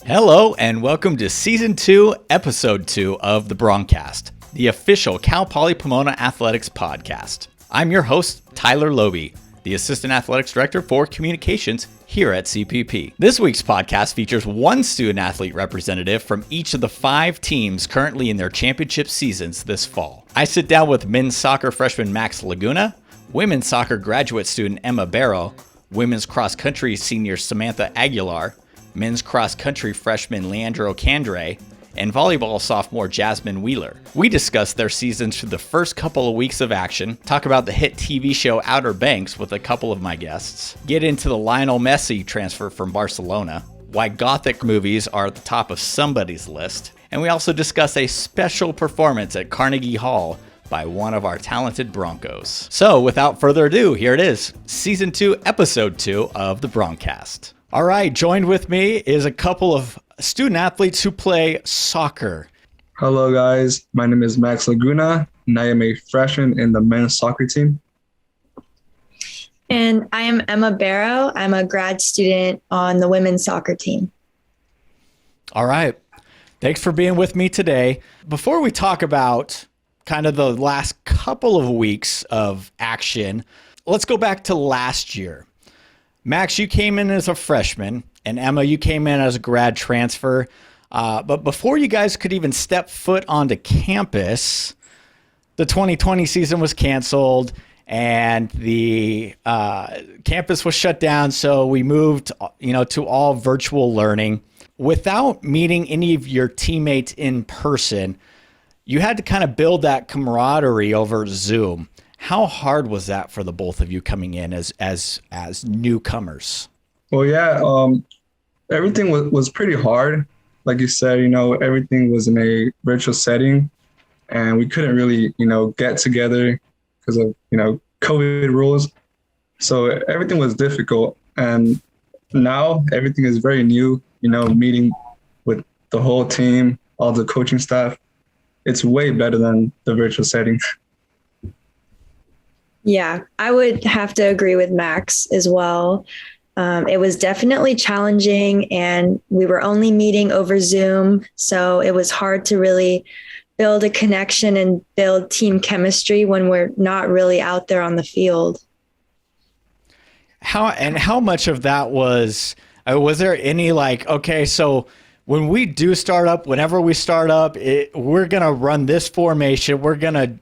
Hello, and welcome to Season 2, Episode 2 of the BroncCast, the official Cal Poly Pomona Athletics podcast. I'm your host, Tyler Lobe, the Assistant Athletics Director for Communications here at CPP. This week's podcast features one student-athlete representative from each of the 5 teams currently in their championship seasons this fall. I sit down with men's soccer freshman Max Laguna, women's soccer graduate student Emma Barrow, women's cross-country senior Samantha Aguilar, men's cross-country freshman Leandro Candray, and volleyball sophomore Jazmyn Wheeler. We discuss their seasons through the first couple of weeks of action, talk about the hit TV show Outer Banks with a couple of my guests, get into the Lionel Messi transfer from Barcelona, why gothic movies are at the top of somebody's list, and we also discuss a special performance at Carnegie Hall by one of our talented Broncos. So without further ado, here it is, Season 2, Episode 2 of the BroncCast. All right, joined with me is a couple of student athletes who play soccer. Hello, guys. My name is Max Laguna, and I am a freshman in the men's soccer team. And I am Emma Barrow. I'm a grad student on the women's soccer team. All right. Thanks for being with me today. Before we talk about kind of the last couple of weeks of action, let's go back to last year. Max, you came in as a freshman, and Emma, you came in as a grad transfer. But before you guys could even step foot onto campus, the 2020 season was canceled, and the campus was shut down. So we moved, to all virtual learning. Without meeting any of your teammates in person, you had to kind of build that camaraderie over Zoom. How hard was that for the both of you coming in as newcomers? Well, yeah, everything was pretty hard. Like you said, everything was in a virtual setting, and we couldn't really, get together because of, COVID rules. So everything was difficult. And now everything is very new, meeting with the whole team, all the coaching staff. It's way better than the virtual setting. Yeah, I would have to agree with Max as well. It was definitely challenging, and we were only meeting over Zoom. So it was hard to really build a connection and build team chemistry when we're not really out there on the field. How much of that was there any okay, so when we do start up, whenever we start up, we're gonna run this formation. We're gonna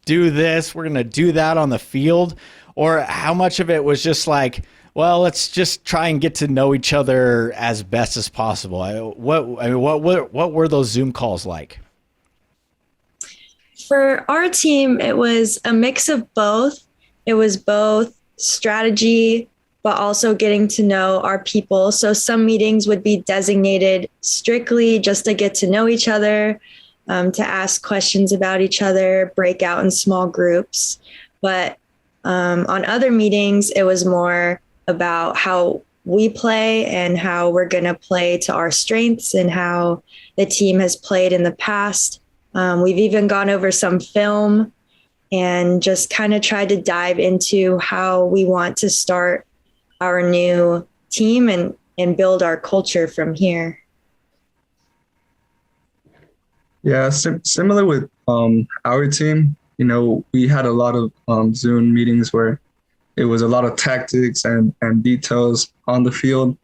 do this. We're gonna do that on the field. Or how much of it was just well, let's just try and get to know each other as best as possible. What were those Zoom calls like? For our team, it was a mix of both. It was both strategy, but also getting to know our people. So some meetings would be designated strictly just to get to know each other, to ask questions about each other, break out in small groups. But on other meetings, it was more about how we play and how we're going to play to our strengths and how the team has played in the past. We've even gone over some film and just kind of tried to dive into how we want to start our new team and build our culture from here. Yeah, similar with our team, we had a lot of Zoom meetings where it was a lot of tactics and details on the field.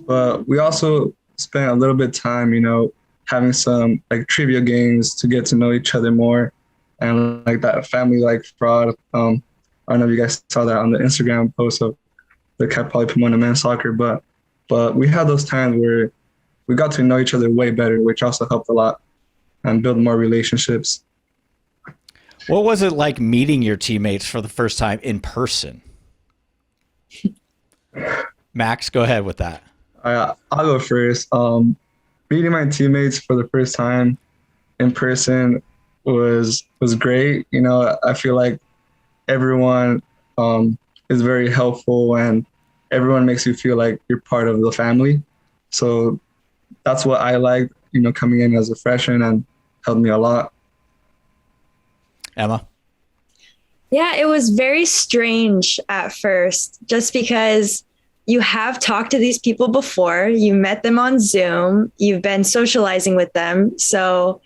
But we also spent a little bit of time, having some trivia games to get to know each other more, and that family fraud. I don't know if you guys saw that on the Instagram post of the Cal Poly Pomona men's soccer, but we had those times where we got to know each other way better, which also helped a lot and build more relationships. What was it like meeting your teammates for the first time in person? Max, go ahead with that. I'll go first. Meeting my teammates for the first time in person was great. I feel like everyone is very helpful, and everyone makes you feel like you're part of the family. So that's what I like, coming in as a freshman, and helped me a lot. Emma? Yeah, it was very strange at first, just because you have talked to these people before, you met them on Zoom, you've been socializing with them. So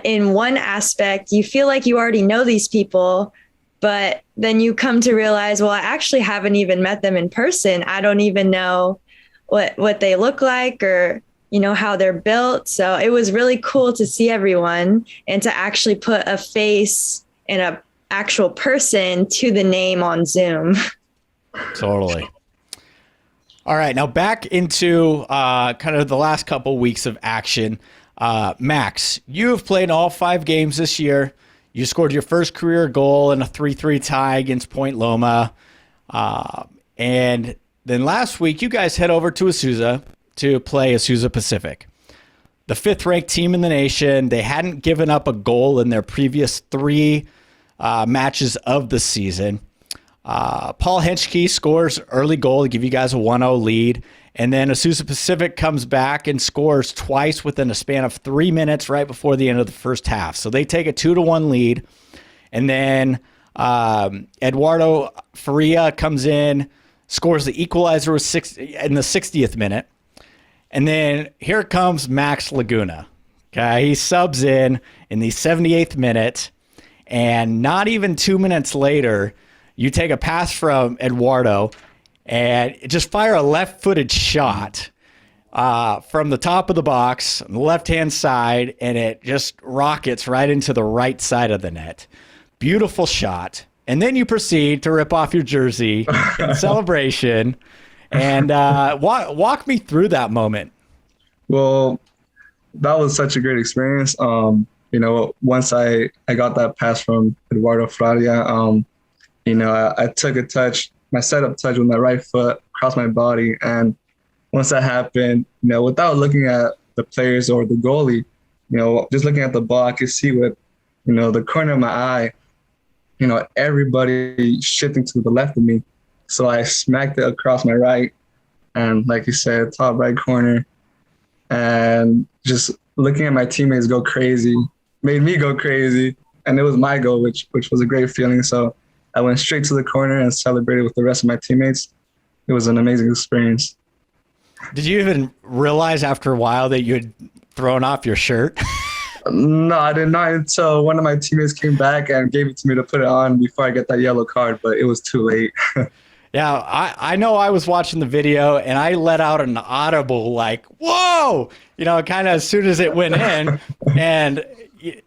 in one aspect, you feel like you already know these people, but then you come to realize, well, I actually haven't even met them in person. I don't even know what they look like or, how they're built. So it was really cool to see everyone and to actually put a face and a actual person to the name on Zoom. Totally. All right, now back into kind of the last couple weeks of action. Max, you have played all 5 games this year. You scored your first career goal in a 3-3 tie against Point Loma. And then last week, you guys head over to Azusa to play Azusa Pacific, the 5th-ranked team in the nation. They hadn't given up a goal in their previous 3 matches of the season. Paul Henschke scores early goal to give you guys a 1-0 lead. And then Azusa Pacific comes back and scores twice within a span of 3 minutes right before the end of the first half. So they take a 2-1 lead. And then Eduardo Faria comes in, scores the equalizer in the 60th minute. And then here comes Max Laguna. Okay, he subs in the 78th minute. And not even 2 minutes later, you take a pass from Eduardo and just fire a left-footed shot from the top of the box on the left-hand side, and it just rockets right into the right side of the net. Beautiful shot. And then you proceed to rip off your jersey in celebration. And walk me through that moment. Well, that was such a great experience. Once I got that pass from Eduardo Faria, I took a touch, my setup touch with my right foot across my body. And once that happened, without looking at the players or the goalie, just looking at the ball, I could see with, the corner of my eye, everybody shifting to the left of me. So I smacked it across my right. And like you said, top right corner. And just looking at my teammates go crazy made me go crazy. And it was my goal, which was a great feeling. So I went straight to the corner and celebrated with the rest of my teammates. It was an amazing experience. Did you even realize after a while that you had thrown off your shirt? No, I did not until one of my teammates came back and gave it to me to put it on before I get that yellow card, but it was too late. Yeah, I know I was watching the video and I let out an audible like, whoa, kind of as soon as it went in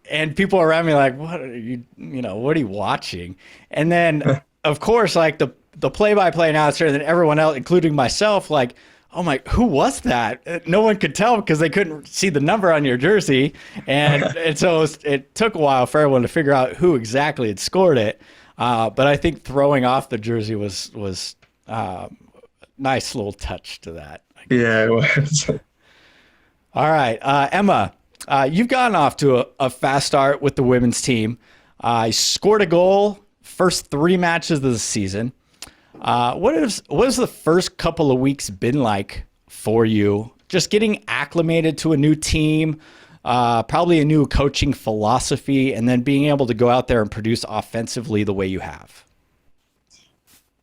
and people around me like, what are you watching? And then of course, like the play-by-play announcer and then everyone else, including myself, like, oh my, who was that? No one could tell because they couldn't see the number on your jersey. And so it took a while for everyone to figure out who exactly had scored it. But I think throwing off the jersey was nice little touch to that. Yeah, it was. All right. Emma, you've gotten off to a fast start with the women's team. You scored a goal first 3 matches of the season. What has the first couple of weeks been like for you? Just getting acclimated to a new team, probably a new coaching philosophy, and then being able to go out there and produce offensively the way you have.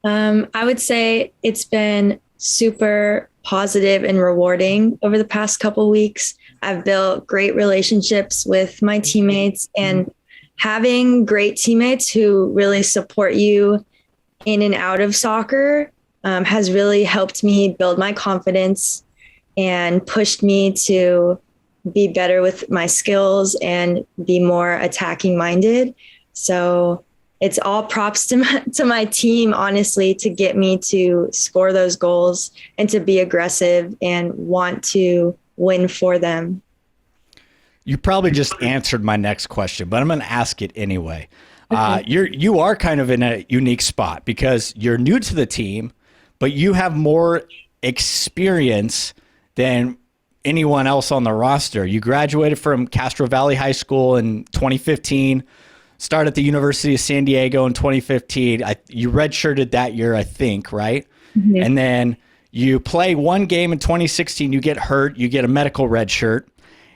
I would say it's been super positive and rewarding over the past couple of weeks. I've built great relationships with my teammates, and having great teammates who really support you in and out of soccer has really helped me build my confidence and pushed me to be better with my skills and be more attacking minded. So it's all props to my team, honestly, to get me to score those goals and to be aggressive and want to win for them. You probably just answered my next question, but I'm going to ask it anyway. You are kind of in a unique spot because you're new to the team, but you have more experience than anyone else on the roster. You graduated from Castro Valley High School in 2015, started at the University of San Diego in 2015. You redshirted that year, I think, right? Mm-hmm. And then you play 1 game in 2016, you get hurt, you get a medical red shirt.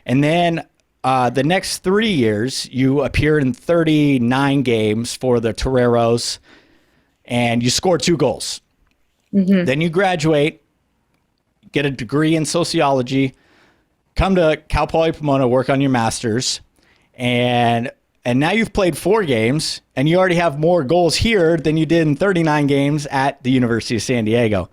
And then the next 3 years, you appear in 39 games for the Toreros, and you scored 2 goals. Then you graduate, get a degree in sociology, come to Cal Poly Pomona, work on your master's, and now you've played 4 games, and you already have more goals here than you did in 39 games at the University of San Diego.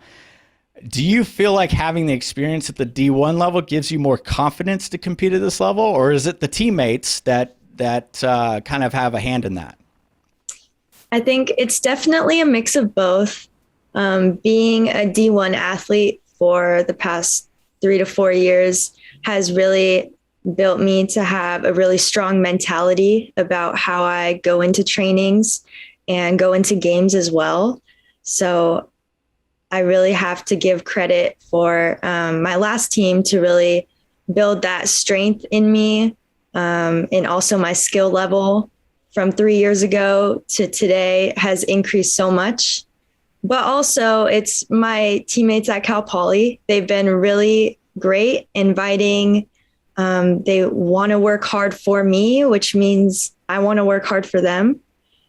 Do you feel like having the experience at the D1 level gives you more confidence to compete at this level, or is it the teammates that kind of have a hand in that? I think it's definitely a mix of both. Being a D1 athlete for the past 3 to 4 years has really built me to have a really strong mentality about how I go into trainings and go into games as well. So I really have to give credit for my last team to really build that strength in me, and also my skill level from 3 years ago to today has increased so much. But also it's my teammates at Cal Poly. They've been really great, inviting. They want to work hard for me, which means I want to work hard for them.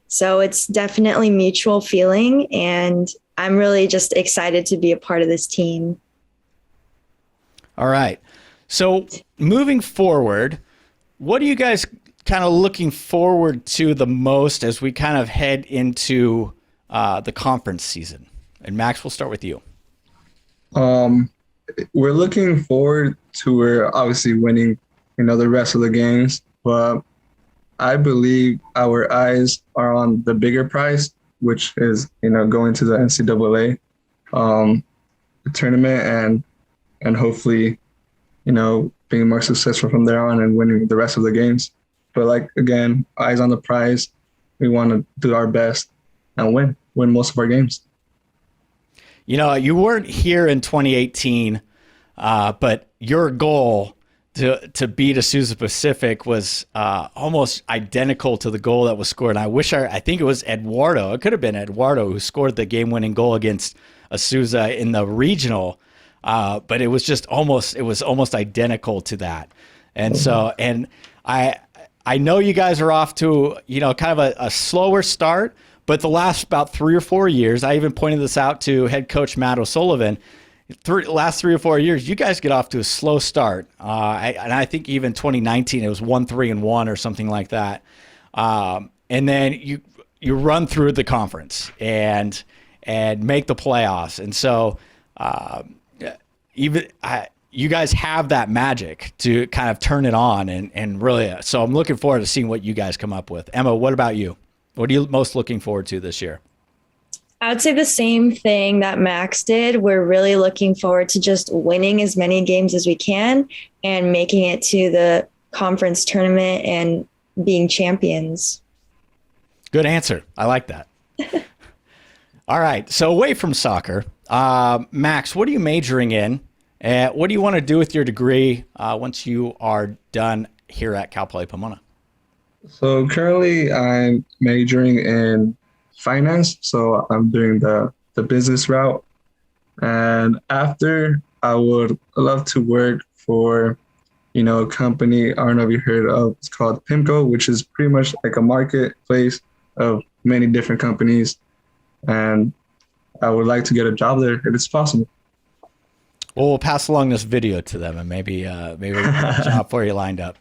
So it's definitely mutual feeling, and I'm really just excited to be a part of this team. All right. So moving forward, what are you guys kind of looking forward to the most as we kind of head into the conference season? And Max, we'll start with you. We're looking forward to obviously winning, the rest of the games, but I believe our eyes are on the bigger prize, which is, going to the NCAA tournament and hopefully, being more successful from there on and winning the rest of the games. But again, eyes on the prize. We want to do our best and win most of our games. You weren't here in 2018, but your goal to beat Azusa Pacific was almost identical to the goal that was scored. And I think it was Eduardo. It could have been Eduardo who scored the game-winning goal against Azusa in the regional, but it was almost identical to that. And so, and I know you guys are off to kind of a slower start. But the last about 3 or 4 years, I even pointed this out to head coach Matt O'Sullivan, last 3 or 4 years, you guys get off to a slow start. And I think even 2019, it was 1-3-1 or something like that. And then you run through the conference and make the playoffs. And so you guys have that magic to kind of turn it on and really. So I'm looking forward to seeing what you guys come up with. Emma, what about you? What are you most looking forward to this year? I would say the same thing that Max did. We're really looking forward to just winning as many games as we can and making it to the conference tournament and being champions. Good answer. I like that. All right. So away from soccer, Max, what are you majoring in? What do you want to do with your degree once you are done here at Cal Poly Pomona? So currently I'm majoring in finance. So I'm doing the business route. And after, I would love to work for, a company, I don't know if you heard of, it's called PIMCO, which is pretty much like a marketplace of many different companies. And I would like to get a job there if it's possible. Well, we'll pass along this video to them and maybe we'll have a job for you lined up.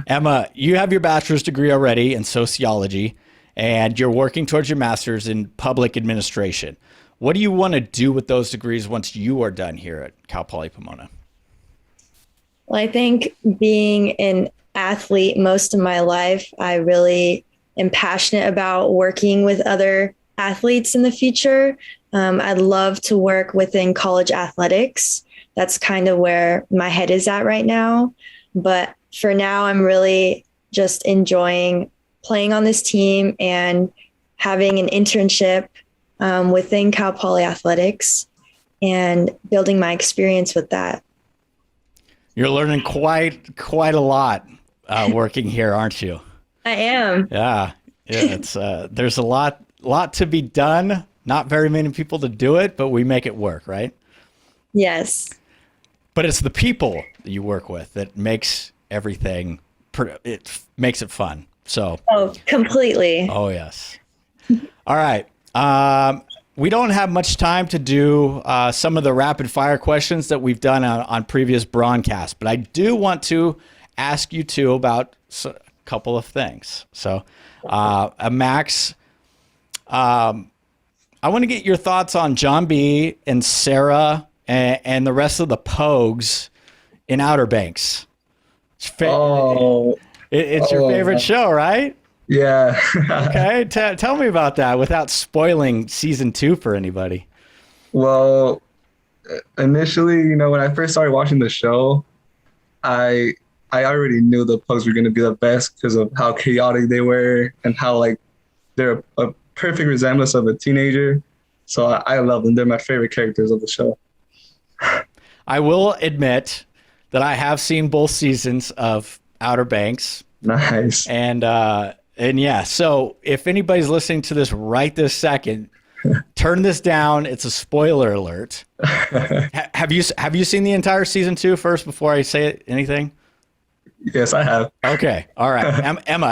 Emma, you have your bachelor's degree already in sociology, and you're working towards your master's in public administration. What do you want to do with those degrees once you are done here at Cal Poly Pomona? Well, I think being an athlete most of my life, I really am passionate about working with other athletes in the future. I'd love to work within college athletics. That's kind of where my head is at right now. But for now, I'm really just enjoying playing on this team and having an internship within Cal Poly Athletics and building my experience with that. You're learning quite a lot working here, aren't you? I am. Yeah. It's there's a lot to be done. Not very many people to do it, but we make it work, right? Yes. But it's the people that you work with that makes everything, it makes it fun. So. Oh, completely. Oh, yes. All right. we don't have much time to do some of the rapid fire questions that we've done on previous BroncCasts, but I do want to ask you two about a couple of things. So, Max, I want to get your thoughts on John B. and Sarah and the rest of the Pogues in Outer Banks. It's your favorite show, right? Yeah. Okay, tell me about that without spoiling season 2 for anybody. Well, initially, when I first started watching the show, I already knew the Pugs were going to be the best because of how chaotic they were and how they're a perfect resemblance of a teenager. So I love them. They're my favorite characters of the show. I will admit that I have seen both seasons of Outer Banks. Nice. And yeah, so if anybody's listening to this right this second, turn this down. It's a spoiler alert. Have you seen the entire season 2 first before I say anything? Yes, I have. Okay. All right. Emma,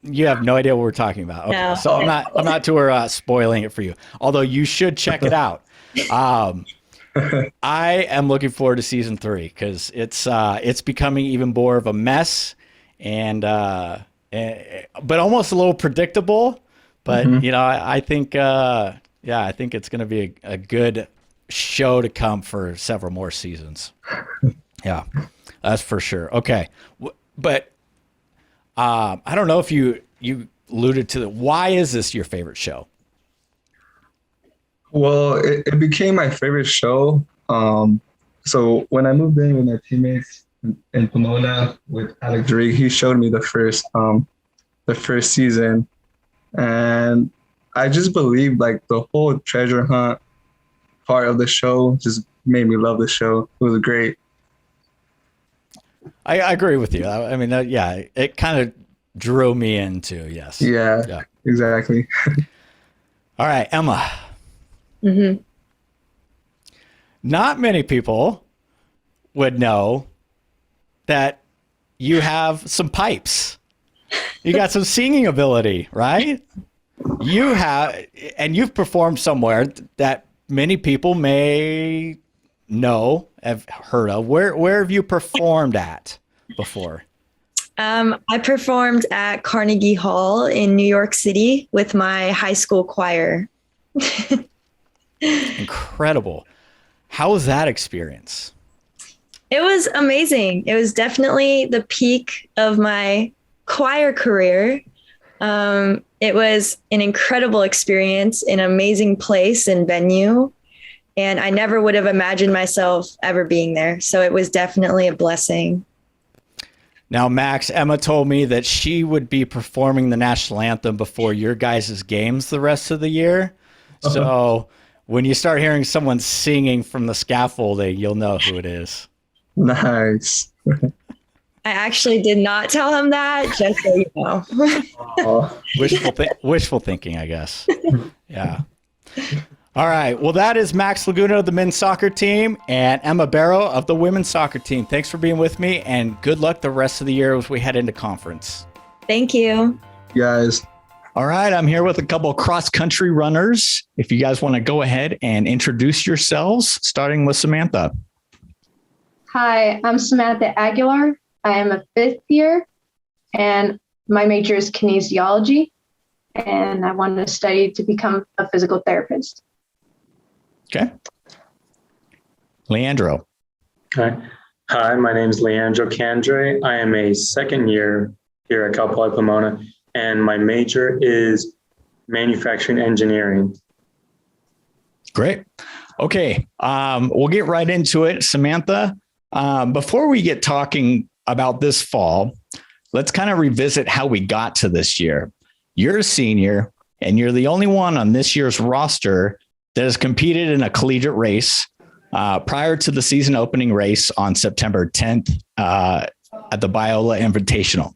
you have no idea what we're talking about. Okay. No. So I'm not too spoiling it for you. Although you should check it out. I am looking forward to season 3 because it's becoming even more of a mess but almost a little predictable. But I think I think it's going to be a good show to come for several more seasons. Yeah, that's for sure. Okay, but I don't know if you alluded to why is this your favorite show? Well, it became my favorite show. So when I moved in with my teammates in Pomona with Alex Drake, he showed me the first season, and I just believe the whole treasure hunt part of the show just made me love the show. It was great. I agree with you. I mean, it kind of drew me into, yes. Yeah. Exactly. All right, Emma. Mm-hmm. Not many people would know that you have some pipes. You got some singing ability, right? You have, and you've performed somewhere that many people may know, have heard of. Where have you performed at before? I performed at Carnegie Hall in New York City with my high school choir. Incredible. How was that experience? It was amazing. It was definitely the peak of my choir career. It was an incredible experience, an amazing place and venue. And I never would have imagined myself ever being there. So it was definitely a blessing. Now, Max, Emma told me that she would be performing the national anthem before your guys' games the rest of the year. Uh-huh. So when you start hearing someone singing from the scaffolding, you'll know who it is. Nice. I actually did not tell him that, just so you know. Wishful thinking, I guess. Yeah. All right. Well, that is Max Laguna of the men's soccer team and Emma Barrow of the women's soccer team. Thanks for being with me, and good luck the rest of the year as we head into conference. Thank you. Guys. All right. I'm here with a couple of cross-country runners. If you guys want to go ahead and introduce yourselves, starting with Samantha. Hi, I'm Samantha Aguilar. I am a 5th year, and my major is kinesiology, and I want to study to become a physical therapist. Okay. Leandro. Hi, my name is Leandro Candray. I am a 2nd year here at Cal Poly Pomona, and my major is manufacturing engineering. Great. Okay. We'll get right into it. Samantha, before we get talking about this fall, let's kind of revisit how we got to this year. You're a senior, and you're the only one on this year's roster that has competed in a collegiate race prior to the season opening race on September 10th at the Biola Invitational.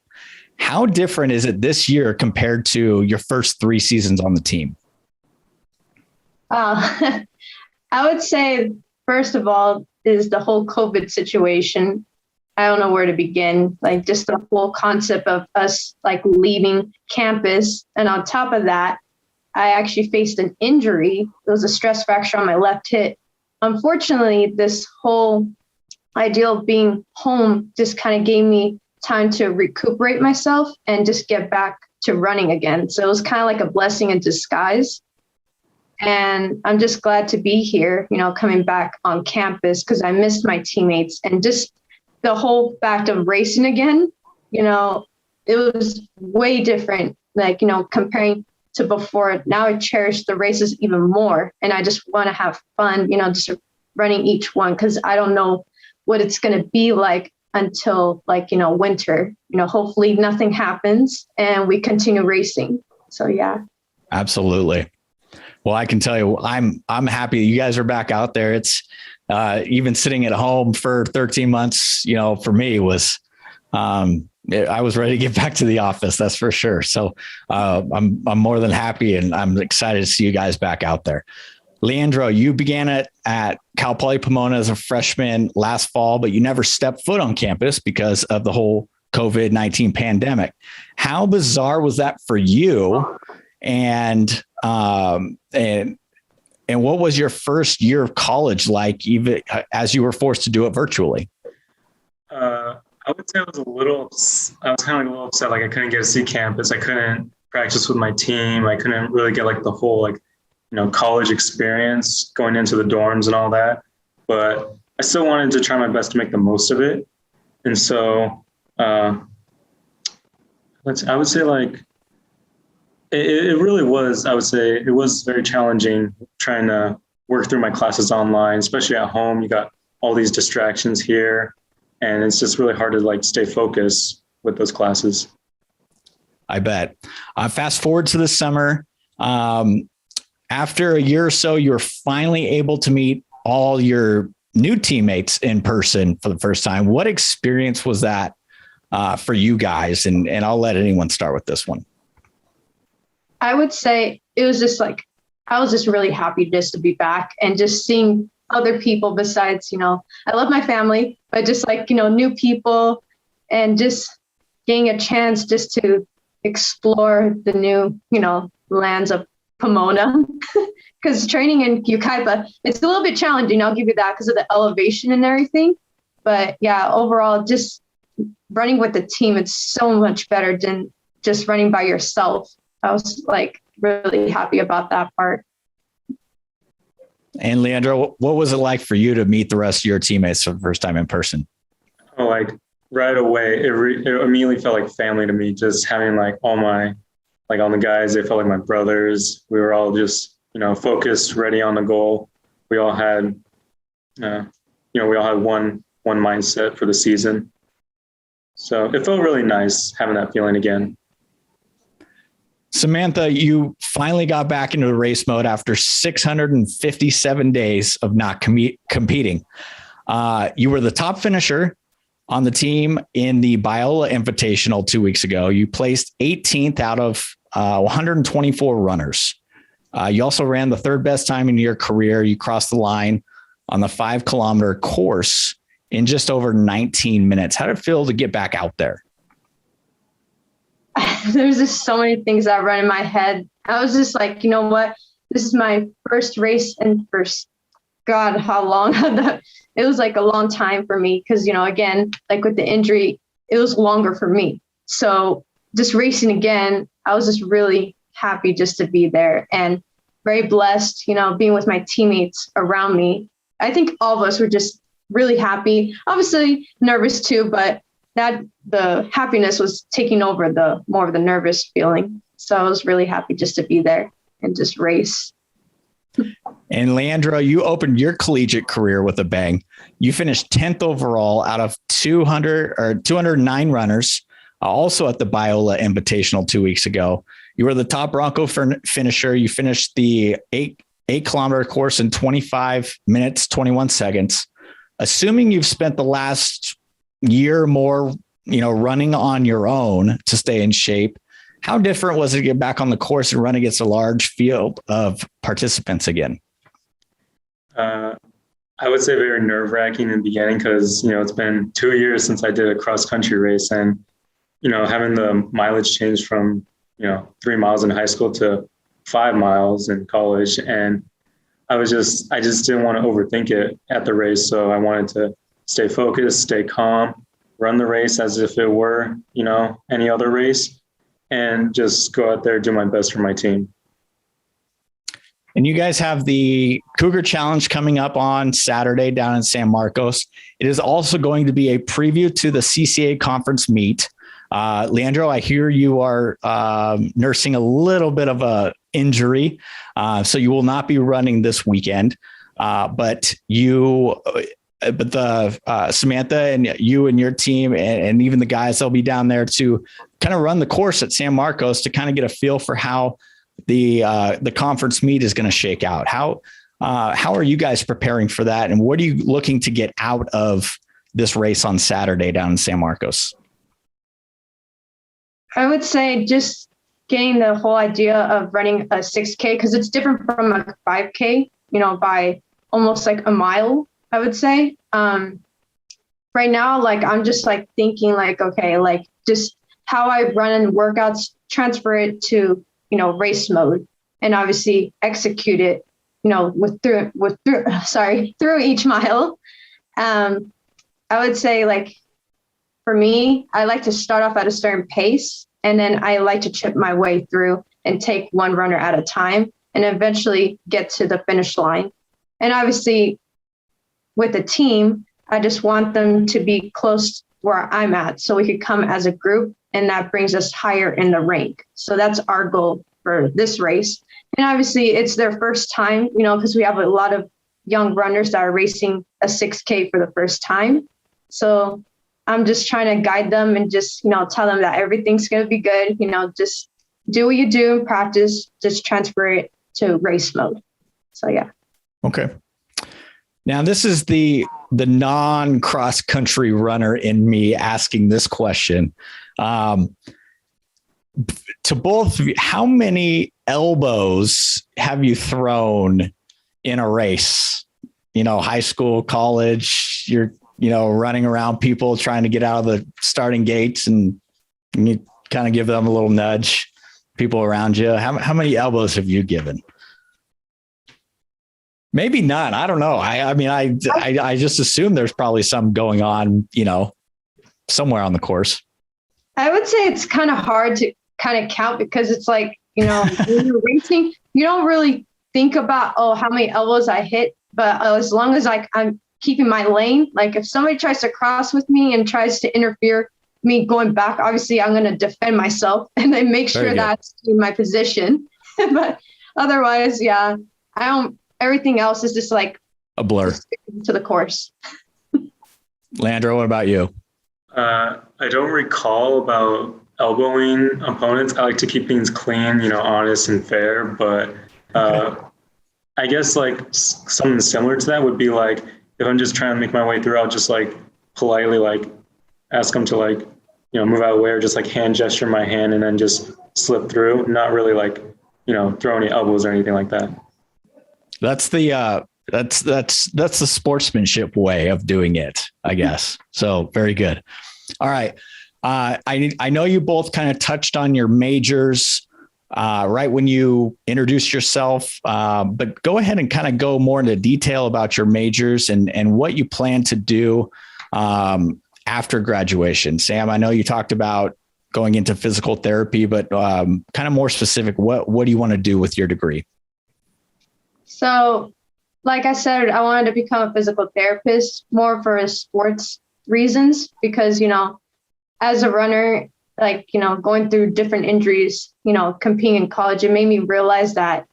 How different is it this year compared to your first 3 seasons on the team? I would say, first of all, is the whole COVID situation. I don't know where to begin, just the whole concept of us leaving campus. And on top of that, I actually faced an injury. It was a stress fracture on my left hip. Unfortunately, this whole idea of being home just kind of gave me time to recuperate myself and just get back to running again. So it was kind of like a blessing in disguise. And I'm just glad to be here, coming back on campus because I missed my teammates and just the whole fact of racing again, it was way different, comparing to before. Now I cherish the races even more. And I just want to have fun, just running each one because I don't know what it's going to be like until winter. Hopefully nothing happens and we continue racing. So, yeah. Absolutely. Well, I can tell you, I'm happy you guys are back out there. It's even sitting at home for 13 months, for me was, I was ready to get back to the office. That's for sure. So I'm more than happy and I'm excited to see you guys back out there. Leandro, you began at Cal Poly Pomona as a freshman last fall, but you never stepped foot on campus because of the whole COVID-19 pandemic. How bizarre was that for you? And what was your first year of college like, even as you were forced to do it virtually? I would say I was kind of a little upset. Like I couldn't get to see campus. I couldn't practice with my team. I couldn't really get the whole college experience going into the dorms and all that. But I still wanted to try my best to make the most of it. And so I would say it really was. I would say it was very challenging trying to work through my classes online, especially at home. You got all these distractions here. And it's just really hard to stay focused with those classes. I bet. Fast forward to the summer. After a year or so, you're finally able to meet all your new teammates in person for the first time. What experience was that for you guys? And I'll let anyone start with this one. I would say it was just I was just really happy just to be back and just seeing other people besides, I love my family, but just new people and just getting a chance just to explore the new, lands of Pomona. Because training in Yucaipa, it's a little bit challenging. I'll give you that because of the elevation and everything. But yeah, overall, just running with the team, it's so much better than just running by yourself. I was really happy about that part. And Leandro, what was it like for you to meet the rest of your teammates for the first time in person? Oh, right away, it immediately felt like family to me. Just having all the guys, they felt like my brothers. We were all just focused, ready on the goal. We all had, one mindset for the season. So it felt really nice having that feeling again. Samantha, you finally got back into the race mode after 657 days of not competing. You were the top finisher on the team in the Biola Invitational 2 weeks ago. You placed 18th out of 124 runners. You also ran the third best time in your career. You crossed the line on the 5-kilometer course in just over 19 minutes. How did it feel to get back out there? There's just so many things that run in my head. I was just you know what? This is my first race and first, God, how long? It was a long time for me because, again, with the injury, it was longer for me. So just racing again, I was just really happy just to be there and very blessed, being with my teammates around me. I think all of us were just really happy, obviously nervous too, but that the happiness was taking over the more of the nervous feeling. So I was really happy just to be there and just race. And Leandro, you opened your collegiate career with a bang. You finished 10th overall out of 209 runners, also at the Biola Invitational 2 weeks ago. You were the top Bronco finisher. You finished the 8-kilometer course in 25 minutes, 21 seconds. Assuming you've spent the last year more, running on your own to stay in shape, how different was it to get back on the course and run against a large field of participants again? I would say very nerve-wracking in the beginning because, it's been 2 years since I did a cross-country race and, having the mileage change from, 3 miles in high school to 5 miles in college, and I just didn't want to overthink it at the race. So I wanted to stay focused, stay calm, run the race as if it were, any other race, and just go out there, do my best for my team. And you guys have the Cougar Challenge coming up on Saturday down in San Marcos. It is also going to be a preview to the CCA conference meet. Leandro, I hear you are nursing a little bit of a injury, so you will not be running this weekend. But Samantha and you and your team and even the guys that'll be down there to kind of run the course at San Marcos to kind of get a feel for how the conference meet is going to shake out. How are you guys preparing for that? And what are you looking to get out of this race on Saturday down in San Marcos? I would say just getting the whole idea of running a 6K, because it's different from a 5K, by almost like a mile, I would say. Right now, like, I'm just like thinking like, okay, like just how I run workouts, transfer it to, race mode, and obviously execute it, through each mile. I would say, like, for me, I like to start off at a certain pace, and then I like to chip my way through and take one runner at a time and eventually get to the finish line. And obviously with the team, I just want them to be close where I'm at so we could come as a group, and that brings us higher in the rank. So that's our goal for this race. And obviously it's their first time, because we have a lot of young runners that are racing a 6K for the first time. So I'm just trying to guide them and just, tell them that everything's going to be good. Just do what you do in practice, just transfer it to race mode. So, yeah. Okay. Now, this is the non-cross country runner in me asking this question. To both of you, how many elbows have you thrown in a race? High school, college, you're running around people trying to get out of the starting gates, and you kind of give them a little nudge, people around you. How many elbows have you given? Maybe none. I don't know. I just assume there's probably some going on, somewhere on the course. I would say it's kind of hard to kind of count, because it's like, when you're racing, you don't really think about, how many elbows I hit. But as long as I'm keeping my lane, like if somebody tries to cross with me and tries to interfere me going back, obviously I'm going to defend myself and then make sure that's in my position. But otherwise, yeah, everything else is just like a blur to the course. Leandro, what about you? I don't recall about elbowing opponents. I like to keep things clean, honest and fair. But I guess like something similar to that would be like, if I'm just trying to make my way through, I'll just like politely like ask them to like, move out of the way, or just like hand gesture my hand and then just slip through. Not really like, throw any elbows or anything like that. That's the sportsmanship way of doing it, I guess. So very good. All right. I know you both kind of touched on your majors right when you introduced yourself, but go ahead and kind of go more into detail about your majors and what you plan to do after graduation. Sam, I know you talked about going into physical therapy, but kind of more specific, what do you want to do with your degree? So, like I said, I wanted to become a physical therapist more for sports reasons, because, as a runner, like, going through different injuries, competing in college, it made me realize that,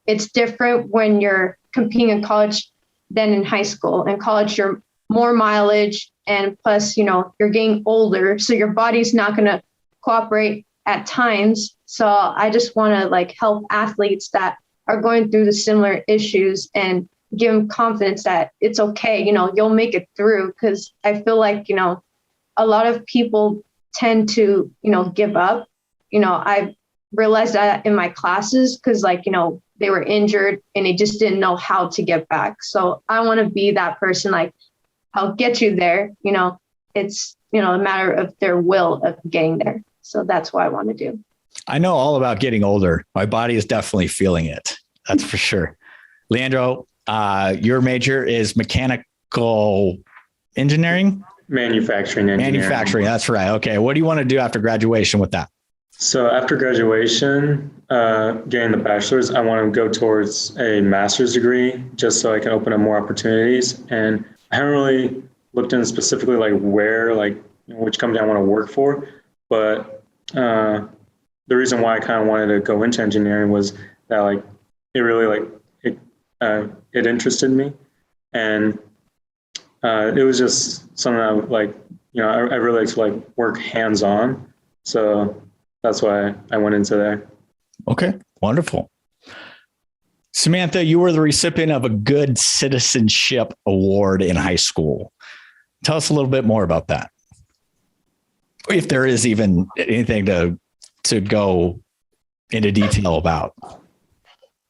it's different when you're competing in college than in high school. In college, you're more mileage, and plus, you're getting older, so your body's not going to cooperate at times. So I just want to like help athletes that are going through the similar issues and give them confidence that it's okay. You'll make it through, because I feel like, a lot of people tend to, give up. I realized that in my classes, because like, they were injured and they just didn't know how to get back. So I want to be that person, like, I'll get you there. It's, a matter of their will of getting there. So that's what I want to do. I know all about getting older. My body is definitely feeling it. That's for sure. Leandro, your major is mechanical engineering? Manufacturing engineering. Manufacturing. That's right. Okay. What do you want to do after graduation with that? So after graduation, getting the bachelor's, I want to go towards a master's degree just so I can open up more opportunities. And I haven't really looked into specifically like where, like which company I want to work for. But the reason why I kind of wanted to go into engineering was that like it really like it interested me, and it was just something that like I really like to like work hands on. So that's why I went into there. Okay, wonderful. Samantha, you were the recipient of a Good Citizenship Award in high school. Tell us a little bit more about that. If there is even anything to go into detail about.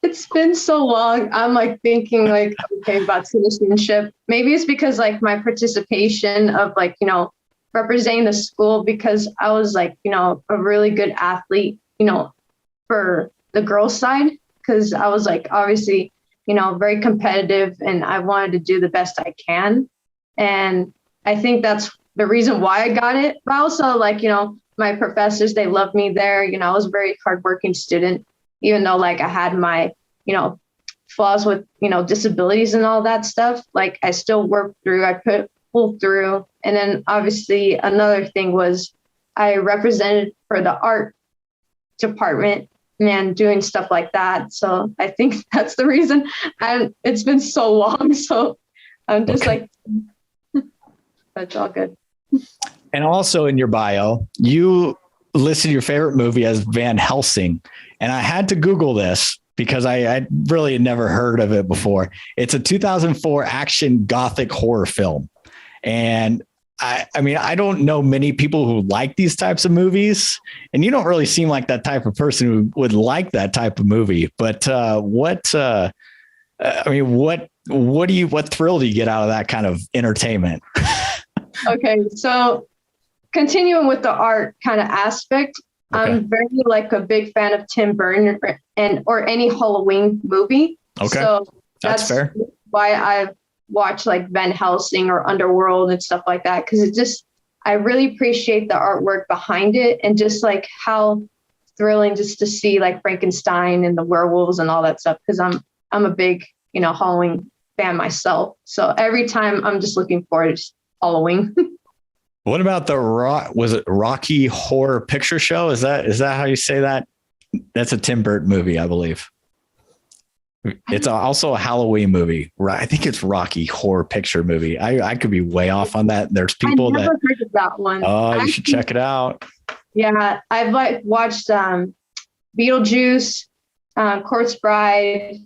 It's been so long. I'm like thinking like, okay, about citizenship. Maybe it's because like my participation of like, representing the school, because I was like, a really good athlete, for the girls' side, because I was like, obviously, very competitive and I wanted to do the best I can. And I think that's the reason why I got it. But also like, my professors, they loved me there. I was a very hardworking student, even though like I had my, flaws with, disabilities and all that stuff. Like I still worked through, pulled through. And then obviously another thing was I represented for the art department and doing stuff like that. So I think that's the reason. And it's been so long. So I'm just like, that's all good. And also in your bio, you listed your favorite movie as Van Helsing. And I had to Google this because I really had never heard of it before. It's a 2004 action gothic horror film. And I mean, I don't know many people who like these types of movies, and you don't really seem like that type of person who would like that type of movie. But what thrill do you get out of that kind of entertainment? Okay, so continuing with the art kind of aspect, okay. I'm very like a big fan of Tim Burton or any Halloween movie. Okay, so that's fair. Why I've watched like Van Helsing or Underworld and stuff like that, because I really appreciate the artwork behind it, and just like how thrilling just to see like Frankenstein and the werewolves and all that stuff, because I'm a big Halloween fan myself. So every time I'm just looking forward to Halloween. What about was it Rocky Horror Picture Show? Is that how you say that? That's a Tim Burton movie, I believe. It's also a Halloween movie, right? I think it's Rocky Horror Picture Movie. I could be way off on that. There's people I never heard of that one. Oh, you should check it out. Yeah, I've like watched Beetlejuice, Corpse Bride.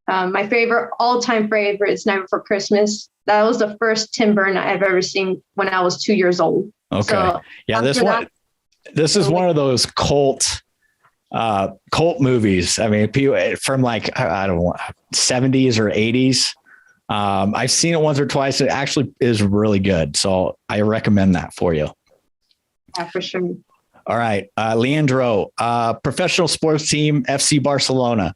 My favorite, all-time favorite is Night Before Christmas. That was the first Tim Burton I've ever seen when I was 2 years old. Okay. So yeah, this is one of those cult movies. I mean, from like, I don't know, 70s or 80s. I've seen it once or twice. It actually is really good. So I recommend that for you. Yeah, for sure. All right. Leandro, professional sports team, FC Barcelona.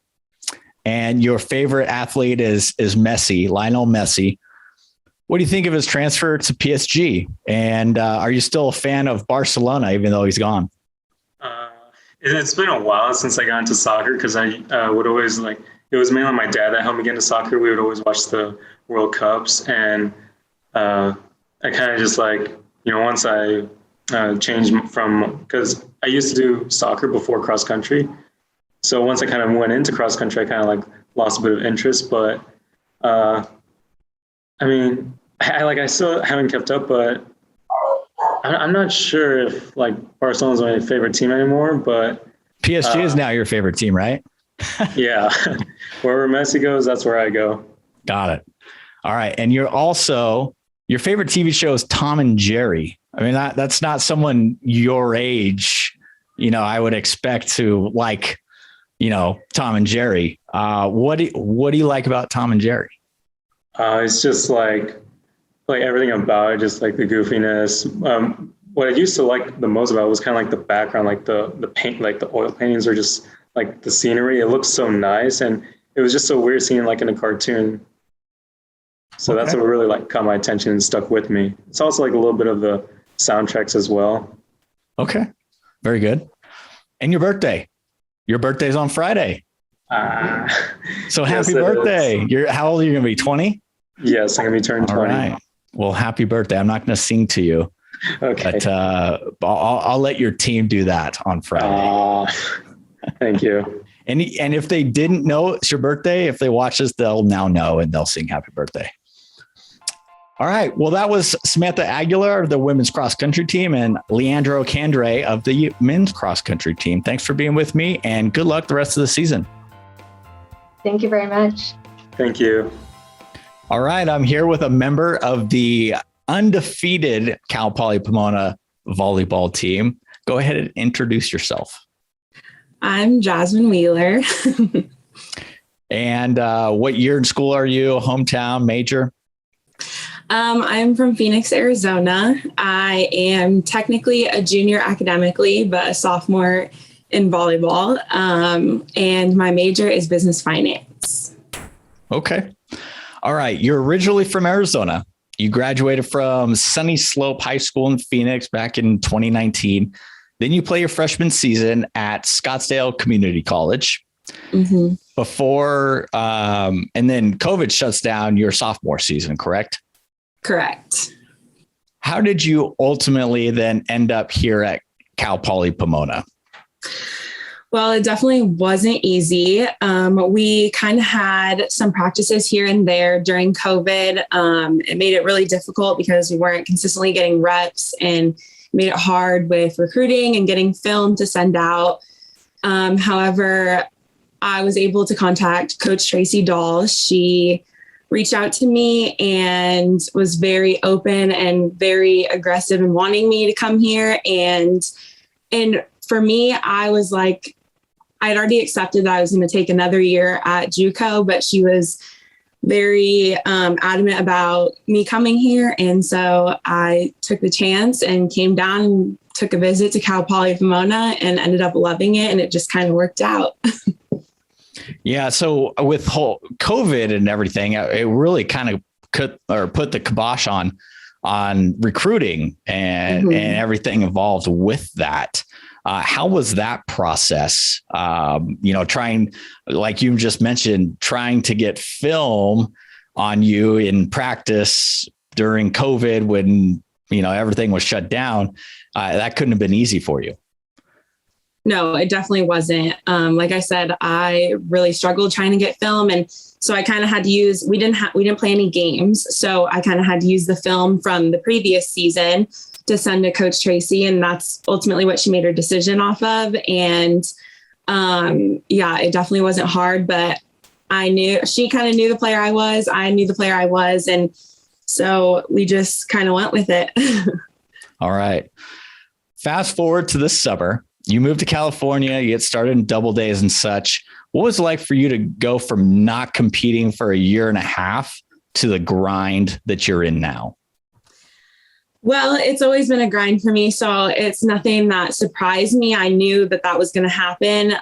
And your favorite athlete is Messi, Lionel Messi. What do you think of his transfer to PSG? And are you still a fan of Barcelona, even though he's gone? It's been a while since I got into soccer, because I would always it was mainly my dad that helped me get into soccer. We would always watch the World Cups, and I kind of just once I changed because I used to do soccer before cross country. So once I kind of went into cross country, I kind of lost a bit of interest, but I mean, I still haven't kept up, but I'm not sure if Barcelona's my favorite team anymore, but PSG is now your favorite team, right? Yeah. Wherever Messi goes, that's where I go. Got it. All right. And your favorite TV show is Tom and Jerry. I mean, that's not someone your age, I would expect to like, Tom and Jerry. What do you like about Tom and Jerry? It's just like everything about it, just like the goofiness. what I used to like the most about it was kind of like the background, like the paint, like the oil paintings or just like the scenery. It looks so nice. And it was just so weird seeing like in a cartoon. So that's what really like caught my attention and stuck with me. It's also like a little bit of the soundtracks as well. Okay. Very good. And your birthday. Your birthday's on Friday. So happy birthday. How old are you going to be? 20? Yes, I'm going to be turning 20. All right. Well, happy birthday. I'm not going to sing to you. Okay. But I'll let your team do that on Friday. Thank you. And if they didn't know it's your birthday, if they watch this, they'll now know and they'll sing happy birthday. All right. Well, that was Samantha Aguilar of the women's cross country team and Leandro Candray of the men's cross country team. Thanks for being with me and good luck the rest of the season. Thank you very much. Thank you. All right. I'm here with a member of the undefeated Cal Poly Pomona volleyball team. Go ahead and introduce yourself. I'm Jazmyn Wheeler. And what year in school are you? Hometown, major? I'm from Phoenix, Arizona. I am technically a junior academically, but a sophomore in volleyball. And my major is business finance. Okay. All right. You're originally from Arizona. You graduated from Sunny Slope High School in Phoenix back in 2019. Then you play your freshman season at Scottsdale Community College. Mm-hmm. Before, and then COVID shuts down your sophomore season, correct? Correct. How did you ultimately then end up here at Cal Poly Pomona? Well, it definitely wasn't easy. We kind of had some practices here and there during COVID. It made it really difficult because we weren't consistently getting reps and made it hard with recruiting and getting film to send out. However, I was able to contact Coach Tracy Dahl. She reached out to me and was very open and very aggressive in wanting me to come here. And for me, I was like, I'd already accepted that I was going to take another year at JUCO, but she was very adamant about me coming here. And so I took the chance and came down and took a visit to Cal Poly Pomona and ended up loving it. And it just kind of worked out. Yeah. So with whole COVID and everything, it really kind of put the kibosh on recruiting and everything involved with that. How was that process? Trying, like you just mentioned, trying to get film on you in practice during COVID when, everything was shut down. That couldn't have been easy for you. No, it definitely wasn't. Like I said, I really struggled trying to get film. And so I kind of had to use, we didn't play any games. So I kind of had to use the film from the previous season to send to Coach Tracy. And that's ultimately what she made her decision off of. And it definitely wasn't hard, but she kind of knew the player I was. I knew the player I was. And so we just kind of went with it. All right. Fast forward to this summer. You moved to California, you get started in double days and such. What was it like for you to go from not competing for a year and a half to the grind that you're in now? Well, it's always been a grind for me. So it's nothing that surprised me. I knew that was going to happen.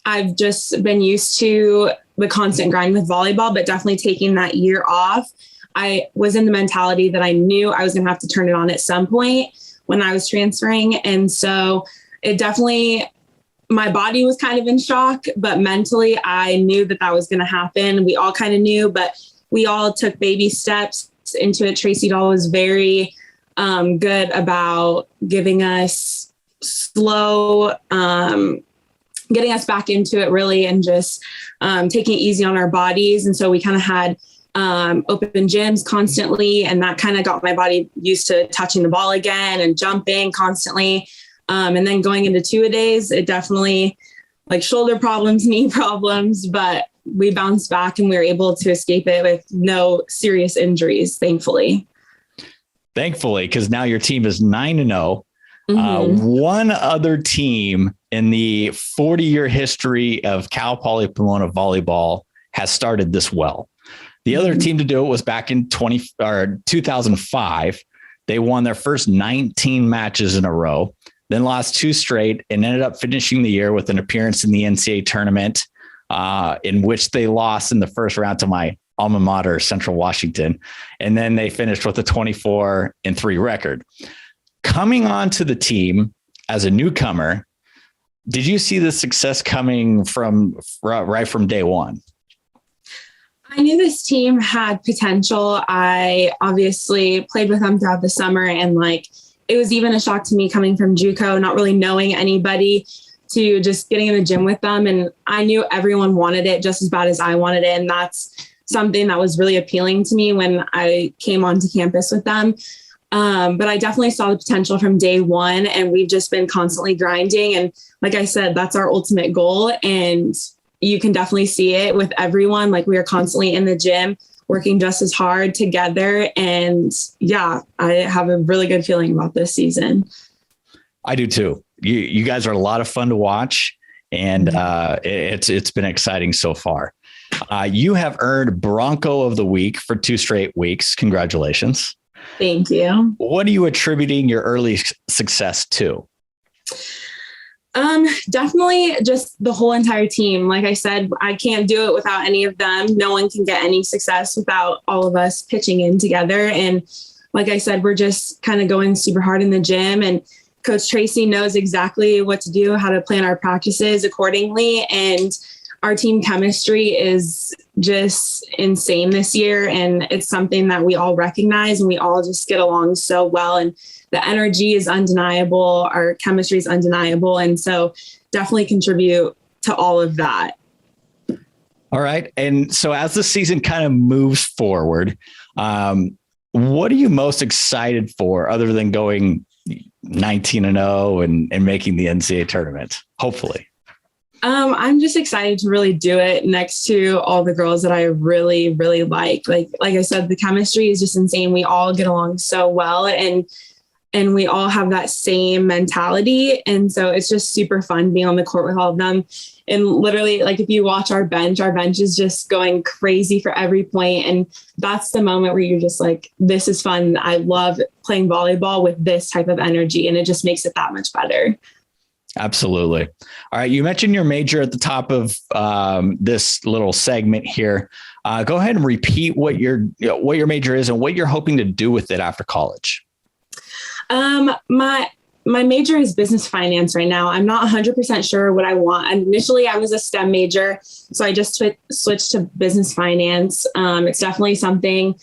I've just been used to the constant grind with volleyball, but definitely taking that year off. I was in the mentality that I knew I was going to have to turn it on at some point when I was transferring. And so it definitely, my body was kind of in shock, but mentally I knew that was going to happen. We all kind of knew, but we all took baby steps into it. Tracy Dahl was very good about giving us slow, getting us back into it really, and just taking it easy on our bodies. And so we kind of had open gyms constantly. And that kind of got my body used to touching the ball again and jumping constantly. And then going into 2-a-days, it definitely like shoulder problems, knee problems, but we bounced back and we were able to escape it with no serious injuries, thankfully. Thankfully, because now your team is 9-0. One other team in the 40-year history of Cal Poly Pomona volleyball has started this well. The other team to do it was back in 2005. They won their first 19 matches in a row, then lost 2 straight, and ended up finishing the year with an appearance in the NCAA tournament, in which they lost in the first round to my alma mater, Central Washington. And then they finished with a 24-3 record. Coming onto the team as a newcomer, did you see the success coming from right from day one? I knew this team had potential. I obviously played with them throughout the summer, and it was even a shock to me coming from JUCO, not really knowing anybody, to just getting in the gym with them. And I knew everyone wanted it just as bad as I wanted it. And that's something that was really appealing to me when I came onto campus with them. But I definitely saw the potential from day one, and we've just been constantly grinding. And like I said, that's our ultimate goal. And you can definitely see it with everyone. We are constantly in the gym, working just as hard together. And yeah, I have a really good feeling about this season. I do too. You guys are a lot of fun to watch, and it's been exciting so far. You have earned Bronco of the Week for 2 straight weeks. Congratulations. Thank you. What are you attributing your early success to? Definitely just the whole entire team. Like I said, I can't do it without any of them. No one can get any success without all of us pitching in together. And like I said, we're just kind of going super hard in the gym, and Coach Tracy knows exactly what to do, how to plan our practices accordingly. And our team chemistry is just insane this year. And it's something that we all recognize, and we all just get along so well. And the energy is undeniable. Our chemistry is undeniable. And so definitely contribute to all of that. All right. And so as the season kind of moves forward, what are you most excited for other than going 19-0 and making the NCAA tournament, hopefully? I'm just excited to really do it next to all the girls that I really, really like. Like I said, the chemistry is just insane. We all get along so well, and we all have that same mentality. And so it's just super fun being on the court with all of them. And literally, if you watch our bench is just going crazy for every point. And that's the moment where you're just like, this is fun. I love playing volleyball with this type of energy, and it just makes it that much better. Absolutely. All right. You mentioned your major at the top of this little segment here. Go ahead and repeat what your major is and what you're hoping to do with it after college. My major is business finance right now. I'm not 100% sure what I want. Initially, I was a STEM major, so I just switched to business finance. It's definitely something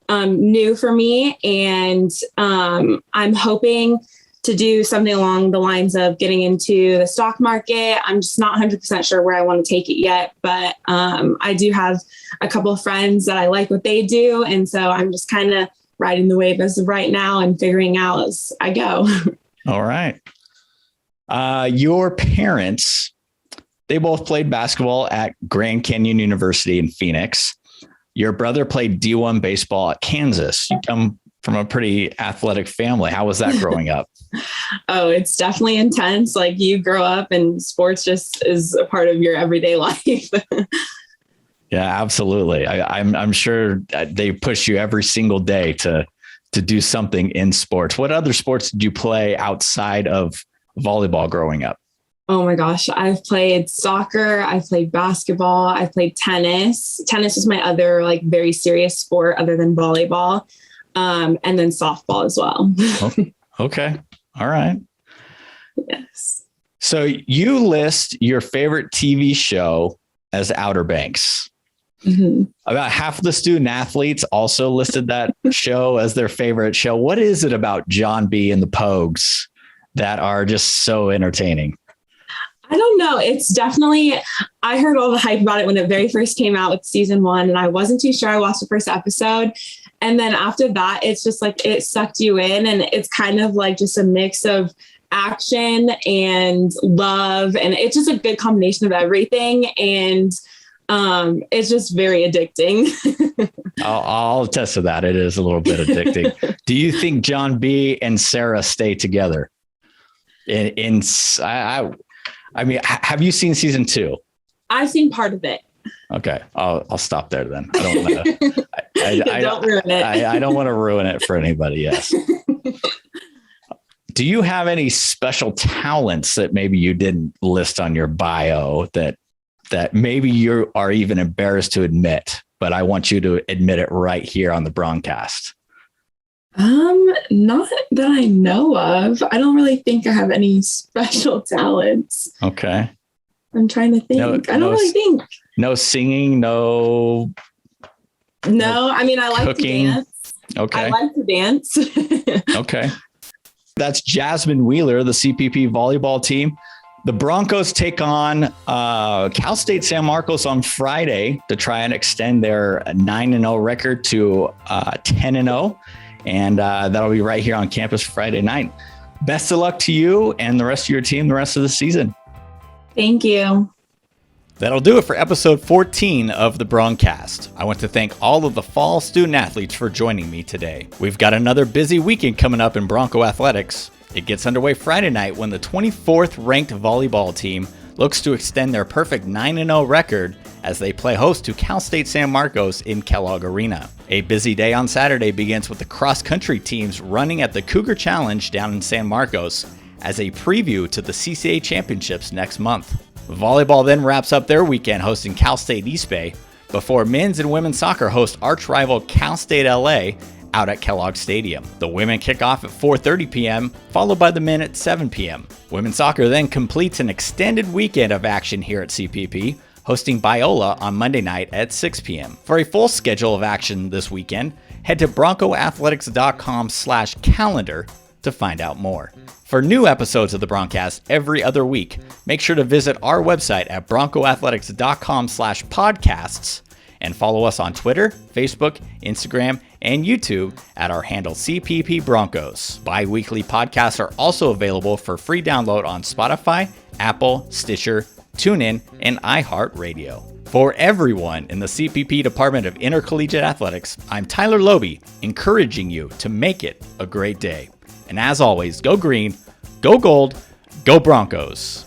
new for me, and I'm hoping to do something along the lines of getting into the stock market. I'm just not 100% sure where I want to take it yet, but I do have a couple of friends that I like what they do, and so I'm just kind of riding the wave as of right now and figuring out as I go. All right. Your parents, they both played basketball at Grand Canyon University in Phoenix. Your brother played D1 baseball at Kansas. You come from a pretty athletic family. How was that growing up? Oh, it's definitely intense. You grow up and sports just is a part of your everyday life. Yeah, absolutely. I'm sure they push you every single day to do something in sports. What other sports did you play outside of volleyball growing up? Oh my gosh. I've played soccer. I've played basketball. I've played tennis. Tennis is my other very serious sport other than volleyball. And then softball as well. Okay. All right. Yes. So you list your favorite TV show as Outer Banks. Mm-hmm. About half of the student athletes also listed that show as their favorite show. What is it about John B. and the Pogues that are just so entertaining? I don't know. It's definitely, I heard all the hype about it when it very first came out with season 1, and I wasn't too sure. I watched the first episode. And then after that, it's just it sucked you in, and it's kind of just a mix of action and love. And it's just a good combination of everything. And it's just very addicting. I'll attest to that. It is a little bit addicting. Do you think John B. and Sarah stay together? I mean, have you seen season 2? I've seen part of it. Okay. I'll stop there then. I don't want to, Don't ruin it. I don't want to ruin it for anybody. Yes. Do you have any special talents that maybe you didn't list on your bio that maybe you are even embarrassed to admit, but I want you to admit it right here on the BroncCast? Not that I know of. I don't really think I have any special talents. Okay. I'm trying to think. I don't really think. No singing, no. I mean, I like cooking. to dance. Okay. I like to dance. Okay. That's Jazmyn Wheeler, the CPP volleyball team. The Broncos take on Cal State San Marcos on Friday to try and extend their 9-0 record to 10-0. And that'll be right here on campus Friday night. Best of luck to you and the rest of your team the rest of the season. Thank you. That'll do it for episode 14 of the BroncCast. I want to thank all of the fall student athletes for joining me today. We've got another busy weekend coming up in Bronco athletics. It gets underway Friday night when the 24th ranked volleyball team looks to extend their perfect 9-0 record as they play host to Cal State San Marcos in Kellogg Arena. A busy day on Saturday begins with the cross-country teams running at the Cougar Challenge down in San Marcos as a preview to the CCA Championships next month. Volleyball then wraps up their weekend hosting Cal State East Bay before men's and women's soccer host arch rival Cal State LA out at Kellogg Stadium. The women kick off at 4:30 p.m., followed by the men at 7 p.m. Women's soccer then completes an extended weekend of action here at CPP, hosting Biola on Monday night at 6 p.m. For a full schedule of action this weekend, head to broncoathletics.com/calendar to find out more. For new episodes of the BroncCast every other week, make sure to visit our website at broncoathletics.com/podcasts and follow us on Twitter, Facebook, Instagram, and YouTube at our handle CPP Broncos. Bi-weekly podcasts are also available for free download on Spotify, Apple, Stitcher, TuneIn, and iHeartRadio. For everyone in the CPP Department of Intercollegiate Athletics, I'm Tyler Lobe, encouraging you to make it a great day. And as always, go green, go gold, go Broncos.